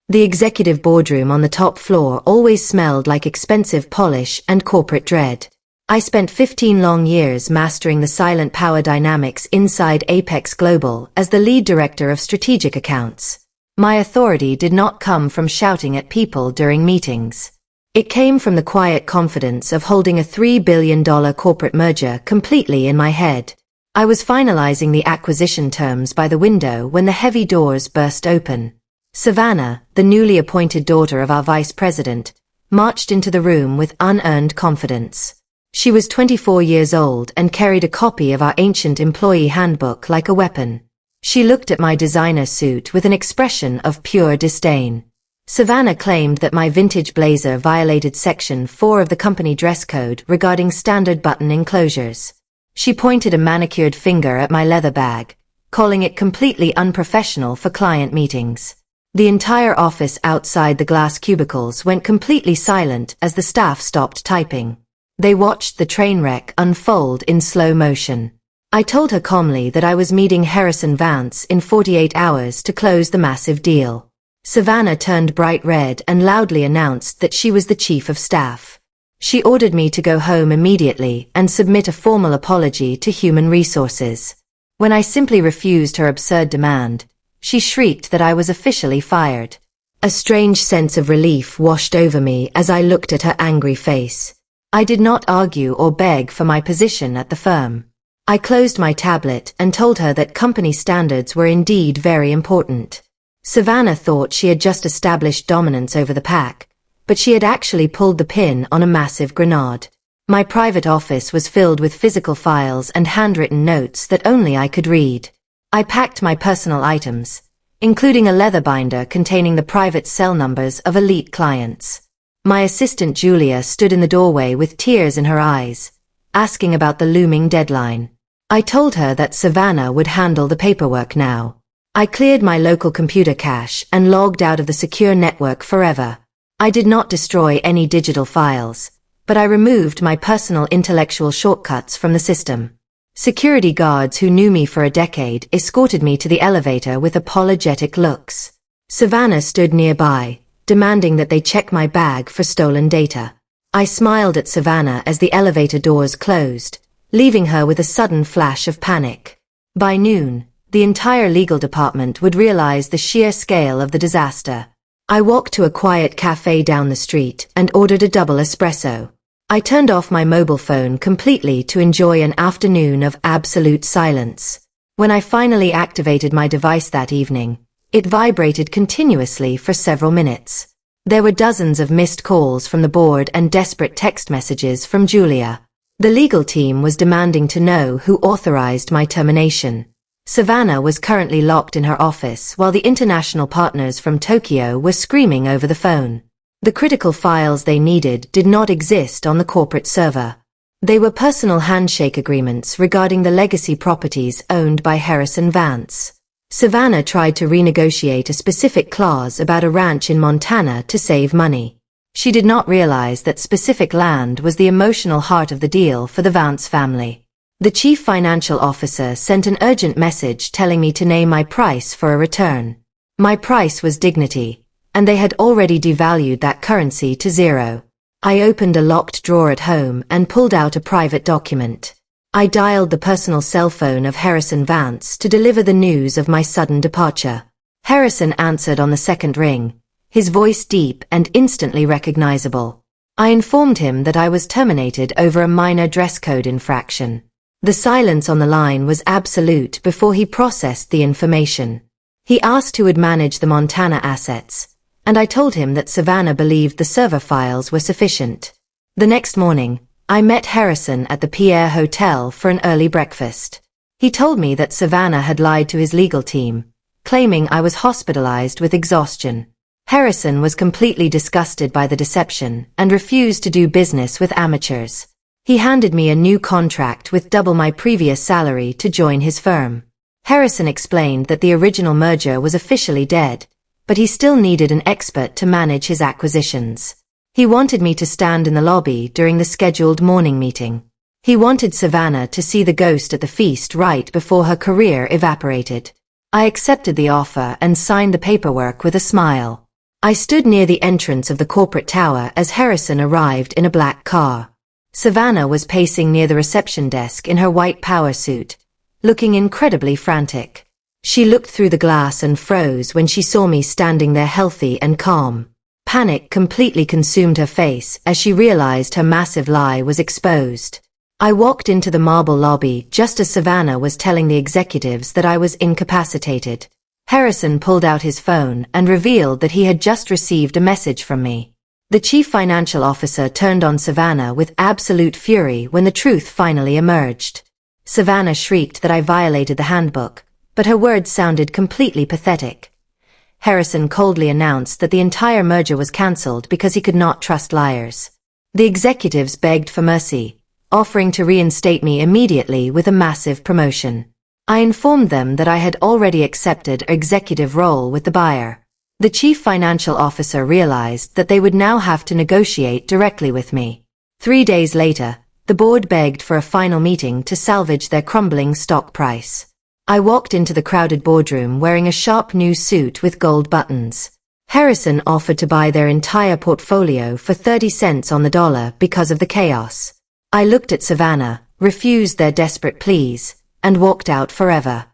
The executive boardroom on the top floor always smelled like expensive polish and corporate dread. I spent 15 long years mastering the silent power dynamics inside Apex Global as the lead director of strategic accounts. My authority did not come from shouting at people during meetings. It came from the quiet confidence of holding a $3 billion corporate merger completely in my head. I was finalizing the acquisition terms by the window when the heavy doors burst open. Savannah, the newly appointed daughter of our vice president, marched into the room with unearned confidence. She was 24 years old and carried a copy of our ancient employee handbook like a weapon. She looked at my designer suit with an expression of pure disdain. Savannah claimed that my vintage blazer violated Section 4 of the company dress code regarding standard button enclosures. She pointed a manicured finger at my leather bag, calling it completely unprofessional for client meetings. The entire office outside the glass cubicles went completely silent as the staff stopped typing. They watched the train wreck unfold in slow motion. I told her calmly that I was meeting Harrison Vance in 48 hours to close the massive deal. Savannah turned bright red and loudly announced that she was the chief of staff. She ordered me to go home immediately and submit a formal apology to Human Resources. When I simply refused her absurd demand, she shrieked that I was officially fired. A strange sense of relief washed over me as I looked at her angry face. I did not argue or beg for my position at the firm. I closed my tablet and told her that company standards were indeed very important. Savannah thought she had just established dominance over the pack, but she had actually pulled the pin on a massive grenade. My private office was filled with physical files and handwritten notes that only I could read. I packed my personal items, including a leather binder containing the private cell numbers of elite clients. My assistant Julia stood in the doorway with tears in her eyes, asking about the looming deadline. I told her that Savannah would handle the paperwork now. I cleared my local computer cache and logged out of the secure network forever. I did not destroy any digital files, but I removed my personal intellectual shortcuts from the system. Security guards who knew me for a decade escorted me to the elevator with apologetic looks. Savannah stood nearby, demanding that they check my bag for stolen data. I smiled at Savannah as the elevator doors closed, leaving her with a sudden flash of panic. By noon, the entire legal department would realize the sheer scale of the disaster. I walked to a quiet cafe down the street and ordered a double espresso. I turned off my mobile phone completely to enjoy an afternoon of absolute silence. When I finally activated my device that evening, it vibrated continuously for several minutes. There were dozens of missed calls from the board and desperate text messages from Julia. The legal team was demanding to know who authorized my termination. Savannah was currently locked in her office while the international partners from Tokyo were screaming over the phone. The critical files they needed did not exist on the corporate server. They were personal handshake agreements regarding the legacy properties owned by Harrison Vance. Savannah tried to renegotiate a specific clause about a ranch in Montana to save money. She did not realize that specific land was the emotional heart of the deal for the Vance family. The chief financial officer sent an urgent message telling me to name my price for a return. My price was dignity, and they had already devalued that currency to zero. I opened a locked drawer at home and pulled out a private document. I dialed the personal cell phone of Harrison Vance to deliver the news of my sudden departure. Harrison answered on the second ring, his voice deep and instantly recognizable. I informed him that I was terminated over a minor dress code infraction. The silence on the line was absolute before he processed the information. He asked who would manage the Montana assets, and I told him that Savannah believed the server files were sufficient. The next morning, I met Harrison at the Pierre Hotel for an early breakfast. He told me that Savannah had lied to his legal team, claiming I was hospitalized with exhaustion. Harrison was completely disgusted by the deception and refused to do business with amateurs. He handed me a new contract with double my previous salary to join his firm. Harrison explained that the original merger was officially dead, but he still needed an expert to manage his acquisitions. He wanted me to stand in the lobby during the scheduled morning meeting. He wanted Savannah to see the ghost at the feast right before her career evaporated. I accepted the offer and signed the paperwork with a smile. I stood near the entrance of the corporate tower as Harrison arrived in a black car. Savannah was pacing near the reception desk in her white power suit, looking incredibly frantic. She looked through the glass and froze when she saw me standing there healthy and calm. Panic completely consumed her face as she realized her massive lie was exposed. I walked into the marble lobby just as Savannah was telling the executives that I was incapacitated. Harrison pulled out his phone and revealed that he had just received a message from me. The chief financial officer turned on Savannah with absolute fury when the truth finally emerged. Savannah shrieked that I violated the handbook, but her words sounded completely pathetic. Harrison coldly announced that the entire merger was cancelled because he could not trust liars. The executives begged for mercy, offering to reinstate me immediately with a massive promotion. I informed them that I had already accepted an executive role with the buyer. The chief financial officer realized that they would now have to negotiate directly with me. 3 days later, the board begged for a final meeting to salvage their crumbling stock price. I walked into the crowded boardroom wearing a sharp new suit with gold buttons. Harrison offered to buy their entire portfolio for 30 cents on the dollar because of the chaos. I looked at Savannah, refused their desperate pleas, and walked out forever.